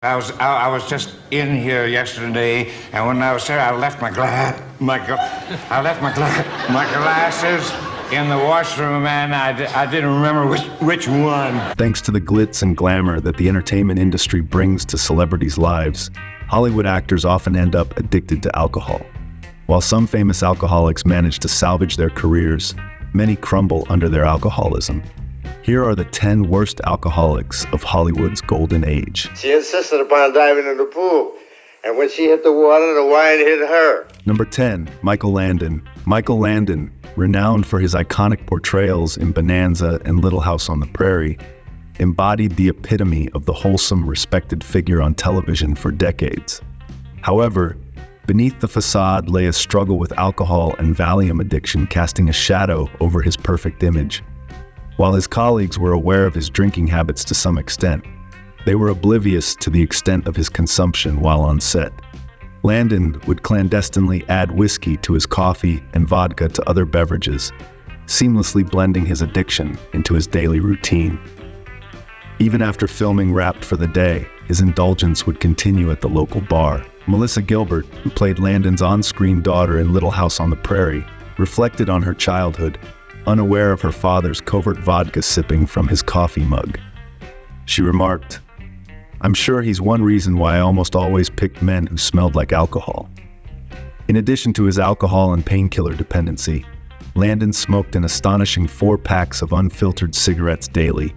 I was just in here yesterday, and when I was there, I left my glasses in the washroom, and I didn't remember which one. Thanks to the glitz and glamour that the entertainment industry brings to celebrities' lives, Hollywood actors often end up addicted to alcohol. While some famous alcoholics manage to salvage their careers, many crumble under their alcoholism. Here are the 10 worst alcoholics of Hollywood's golden age. She insisted upon diving in the pool, and when she hit the water, the wine hit her. Number 10, Michael Landon. Michael Landon, renowned for his iconic portrayals in Bonanza and Little House on the Prairie, embodied the epitome of the wholesome, respected figure on television for decades. However, beneath the facade lay a struggle with alcohol and Valium addiction, casting a shadow over his perfect image. While his colleagues were aware of his drinking habits to some extent, they were oblivious to the extent of his consumption while on set. Landon would clandestinely add whiskey to his coffee and vodka to other beverages, seamlessly blending his addiction into his daily routine. Even after filming wrapped for the day, his indulgence would continue at the local bar. Melissa Gilbert, who played Landon's on-screen daughter in Little House on the Prairie, reflected on her childhood, unaware of her father's covert vodka sipping from his coffee mug. She remarked, "I'm sure he's one reason why I almost always picked men who smelled like alcohol." In addition to his alcohol and painkiller dependency, Landon smoked an astonishing 4 packs of unfiltered cigarettes daily,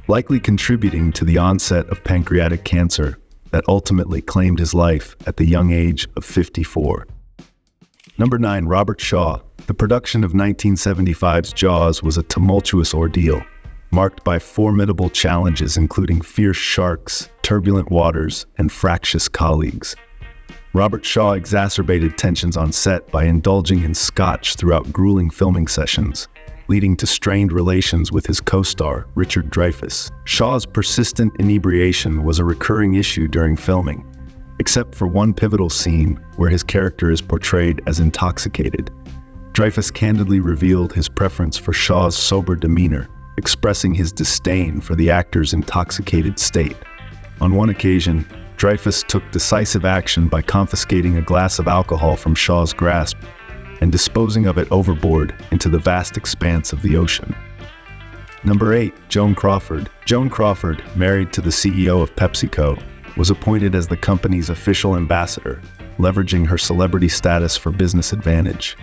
likely contributing to the onset of pancreatic cancer that ultimately claimed his life at the young age of 54. Number 9, Robert Shaw. The production of 1975's Jaws was a tumultuous ordeal, marked by formidable challenges including fierce sharks, turbulent waters, and fractious colleagues. Robert Shaw exacerbated tensions on set by indulging in scotch throughout grueling filming sessions, leading to strained relations with his co-star, Richard Dreyfuss. Shaw's persistent inebriation was a recurring issue during filming, except for one pivotal scene where his character is portrayed as intoxicated. Dreyfuss candidly revealed his preference for Shaw's sober demeanor, expressing his disdain for the actor's intoxicated state. On one occasion, Dreyfuss took decisive action by confiscating a glass of alcohol from Shaw's grasp and disposing of it overboard into the vast expanse of the ocean. Number 8, Joan Crawford. Joan Crawford, married to the CEO of PepsiCo, was appointed as the company's official ambassador, leveraging her celebrity status for business advantage.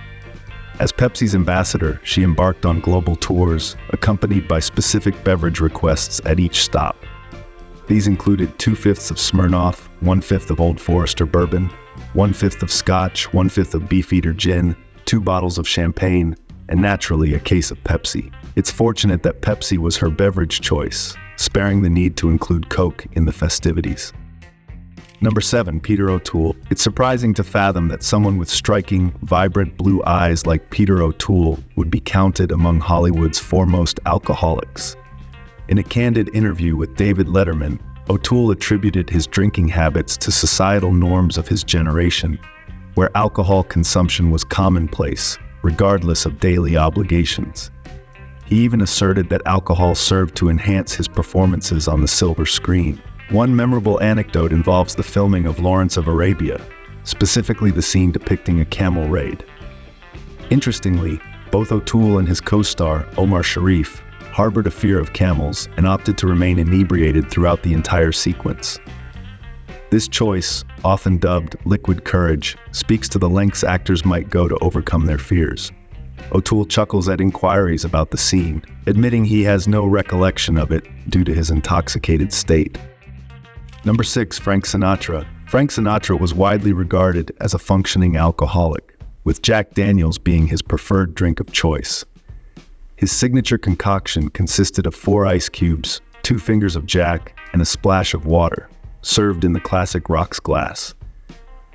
As Pepsi's ambassador, she embarked on global tours, accompanied by specific beverage requests at each stop. These included 2/5 of Smirnoff, 1/5 of Old Forester bourbon, 1/5 of Scotch, 1/5 of Beefeater gin, 2 bottles of champagne, and naturally a case of Pepsi. It's fortunate that Pepsi was her beverage choice, sparing the need to include Coke in the festivities. Number 7, Peter O'Toole. It's surprising to fathom that someone with striking, vibrant blue eyes like Peter O'Toole would be counted among Hollywood's foremost alcoholics. In a candid interview with David Letterman, O'Toole attributed his drinking habits to societal norms of his generation, where alcohol consumption was commonplace, regardless of daily obligations. He even asserted that alcohol served to enhance his performances on the silver screen. One memorable anecdote involves the filming of Lawrence of Arabia, specifically the scene depicting a camel raid. Interestingly, both O'Toole and his co-star, Omar Sharif, harbored a fear of camels and opted to remain inebriated throughout the entire sequence. This choice, often dubbed liquid courage, speaks to the lengths actors might go to overcome their fears. O'Toole chuckles at inquiries about the scene, admitting he has no recollection of it due to his intoxicated state. Number 6, Frank Sinatra. Frank Sinatra was widely regarded as a functioning alcoholic, with Jack Daniels being his preferred drink of choice. His signature concoction consisted of 4 ice cubes, 2 fingers of Jack, and a splash of water, served in the classic rocks glass.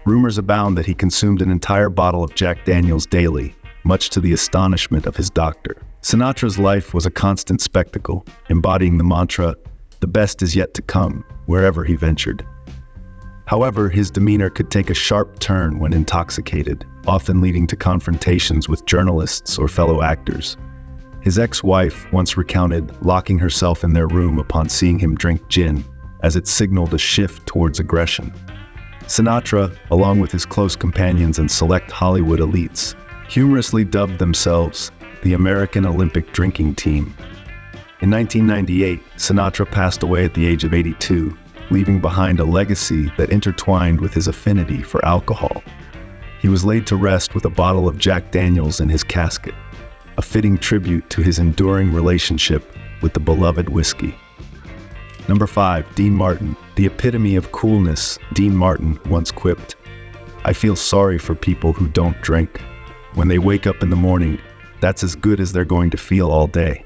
Rumors abound that he consumed an entire bottle of Jack Daniels daily, much to the astonishment of his doctor. Sinatra's life was a constant spectacle, embodying the mantra, "The best is yet to come," wherever he ventured. However, his demeanor could take a sharp turn when intoxicated, often leading to confrontations with journalists or fellow actors. His ex-wife once recounted locking herself in their room upon seeing him drink gin, as it signaled a shift towards aggression. Sinatra, along with his close companions and select Hollywood elites, humorously dubbed themselves the American Olympic Drinking Team. In 1998, Sinatra passed away at the age of 82, leaving behind a legacy that intertwined with his affinity for alcohol. He was laid to rest with a bottle of Jack Daniels in his casket, a fitting tribute to his enduring relationship with the beloved whiskey. Number 5, Dean Martin. The epitome of coolness, Dean Martin once quipped, "I feel sorry for people who don't drink. When they wake up in the morning, that's as good as they're going to feel all day."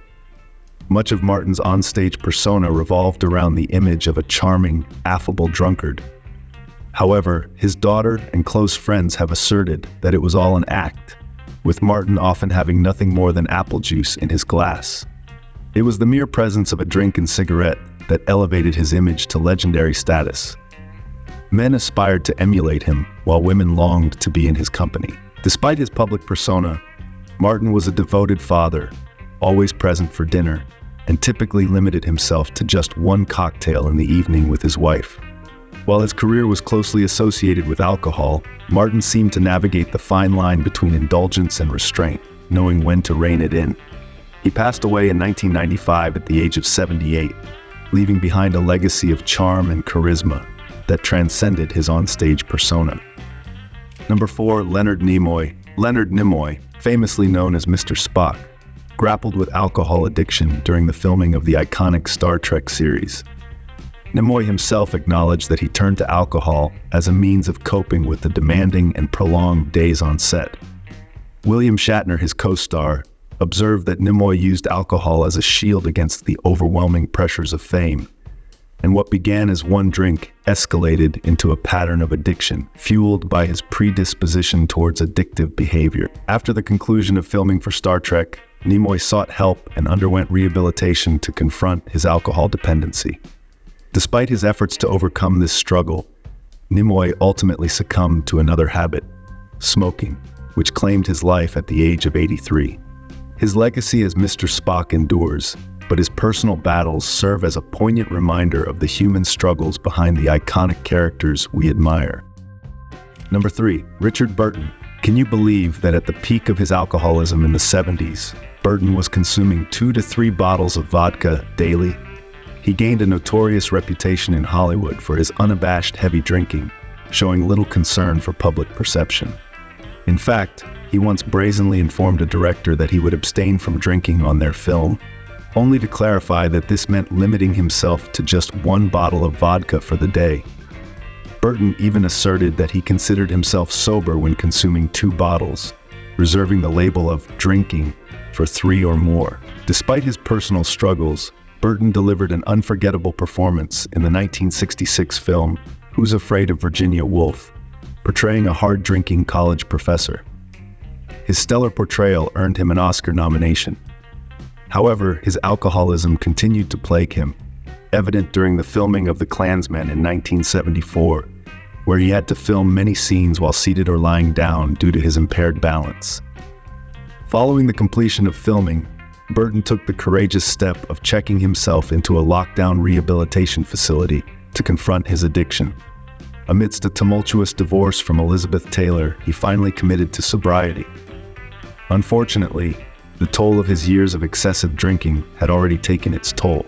Much of Martin's onstage persona revolved around the image of a charming, affable drunkard. However, his daughter and close friends have asserted that it was all an act, with Martin often having nothing more than apple juice in his glass. It was the mere presence of a drink and cigarette that elevated his image to legendary status. Men aspired to emulate him, while women longed to be in his company. Despite his public persona, Martin was a devoted father, always present for dinner, and typically limited himself to just one cocktail in the evening with his wife. While his career was closely associated with alcohol, Martin seemed to navigate the fine line between indulgence and restraint, knowing when to rein it in. He passed away in 1995 at the age of 78, leaving behind a legacy of charm and charisma that transcended his onstage persona. Number 4, Leonard Nimoy. Leonard Nimoy, famously known as Mr. Spock, grappled with alcohol addiction during the filming of the iconic Star Trek series. Nimoy himself acknowledged that he turned to alcohol as a means of coping with the demanding and prolonged days on set. William Shatner, his co-star, observed that Nimoy used alcohol as a shield against the overwhelming pressures of fame, and what began as one drink escalated into a pattern of addiction, fueled by his predisposition towards addictive behavior. After the conclusion of filming for Star Trek, Nimoy sought help and underwent rehabilitation to confront his alcohol dependency. Despite his efforts to overcome this struggle, Nimoy ultimately succumbed to another habit, smoking, which claimed his life at the age of 83. His legacy as Mr. Spock endures, but his personal battles serve as a poignant reminder of the human struggles behind the iconic characters we admire. Number 3, Richard Burton. Can you believe that at the peak of his alcoholism in the 70s, Burton was consuming 2 to 3 bottles of vodka daily? He gained a notorious reputation in Hollywood for his unabashed heavy drinking, showing little concern for public perception. In fact, he once brazenly informed a director that he would abstain from drinking on their film, only to clarify that this meant limiting himself to just 1 bottle of vodka for the day. Burton even asserted that he considered himself sober when consuming 2 bottles, reserving the label of drinking for 3 or more. Despite his personal struggles, Burton delivered an unforgettable performance in the 1966 film Who's Afraid of Virginia Woolf, portraying a hard-drinking college professor. His stellar portrayal earned him an Oscar nomination. However, his alcoholism continued to plague him, evident during the filming of The Klansman in 1974, where he had to film many scenes while seated or lying down due to his impaired balance. Following the completion of filming, Burton took the courageous step of checking himself into a lockdown rehabilitation facility to confront his addiction. Amidst a tumultuous divorce from Elizabeth Taylor, he finally committed to sobriety. Unfortunately, the toll of his years of excessive drinking had already taken its toll.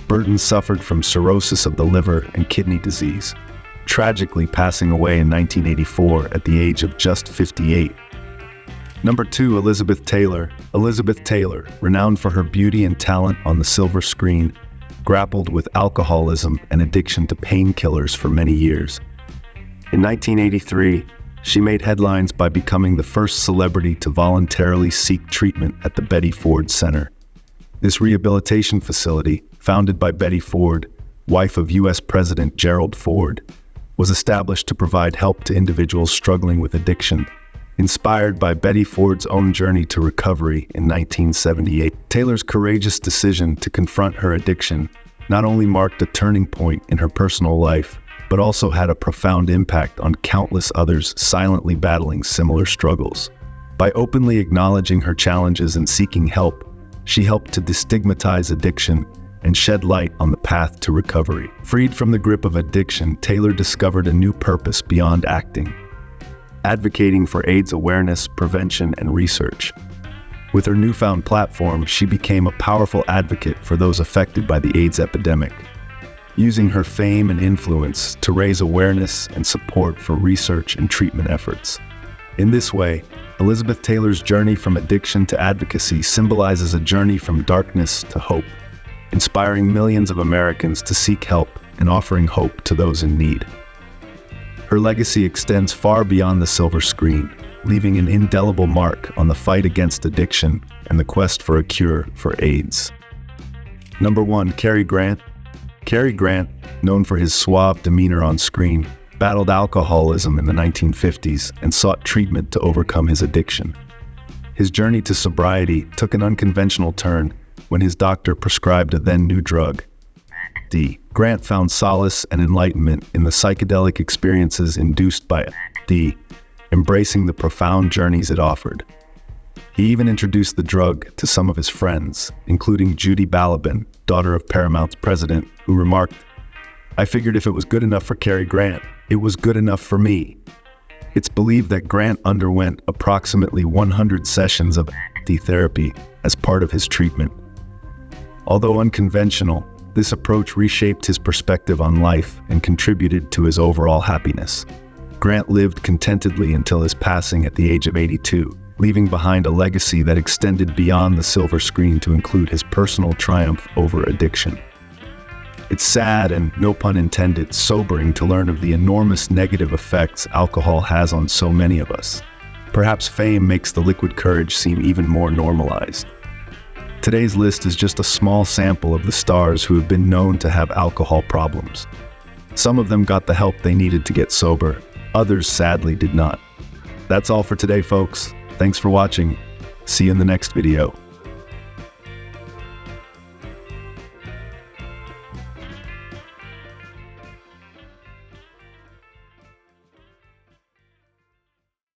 Burton suffered from cirrhosis of the liver and kidney disease, tragically passing away in 1984 at the age of just 58. Number 2, Elizabeth Taylor. Elizabeth Taylor, renowned for her beauty and talent on the silver screen, grappled with alcoholism and addiction to painkillers for many years. In 1983, she made headlines by becoming the first celebrity to voluntarily seek treatment at the Betty Ford Center. This rehabilitation facility, founded by Betty Ford, wife of U.S. President Gerald Ford, was established to provide help to individuals struggling with addiction. Inspired by Betty Ford's own journey to recovery in 1978, Taylor's courageous decision to confront her addiction not only marked a turning point in her personal life, but also had a profound impact on countless others silently battling similar struggles. By openly acknowledging her challenges and seeking help, she helped to destigmatize addiction and shed light on the path to recovery. Freed from the grip of addiction, Taylor discovered a new purpose beyond acting, advocating for AIDS awareness, prevention, and research. With her newfound platform, she became a powerful advocate for those affected by the AIDS epidemic, using her fame and influence to raise awareness and support for research and treatment efforts. In this way, Elizabeth Taylor's journey from addiction to advocacy symbolizes a journey from darkness to hope, inspiring millions of Americans to seek help and offering hope to those in need. Her legacy extends far beyond the silver screen, leaving an indelible mark on the fight against addiction and the quest for a cure for AIDS. Number 1, Carrie Grant. Carrie Grant, known for his suave demeanor on screen, battled alcoholism in the 1950s and sought treatment to overcome his addiction. His journey to sobriety took an unconventional turn when his doctor prescribed a then-new drug, D. Grant found solace and enlightenment in the psychedelic experiences induced by D, embracing the profound journeys it offered. He even introduced the drug to some of his friends, including Judy Balaban, daughter of Paramount's president, who remarked, "I figured if it was good enough for Carrie Grant, it was good enough for me." It's believed that Grant underwent approximately 100 sessions of D therapy as part of his treatment. Although unconventional, this approach reshaped his perspective on life and contributed to his overall happiness. Grant lived contentedly until his passing at the age of 82, leaving behind a legacy that extended beyond the silver screen to include his personal triumph over addiction. It's sad and, no pun intended, sobering to learn of the enormous negative effects alcohol has on so many of us. Perhaps fame makes the liquid courage seem even more normalized. Today's list is just a small sample of the stars who have been known to have alcohol problems. Some of them got the help they needed to get sober. Others sadly did not. That's all for today, folks. Thanks for watching. See you in the next video.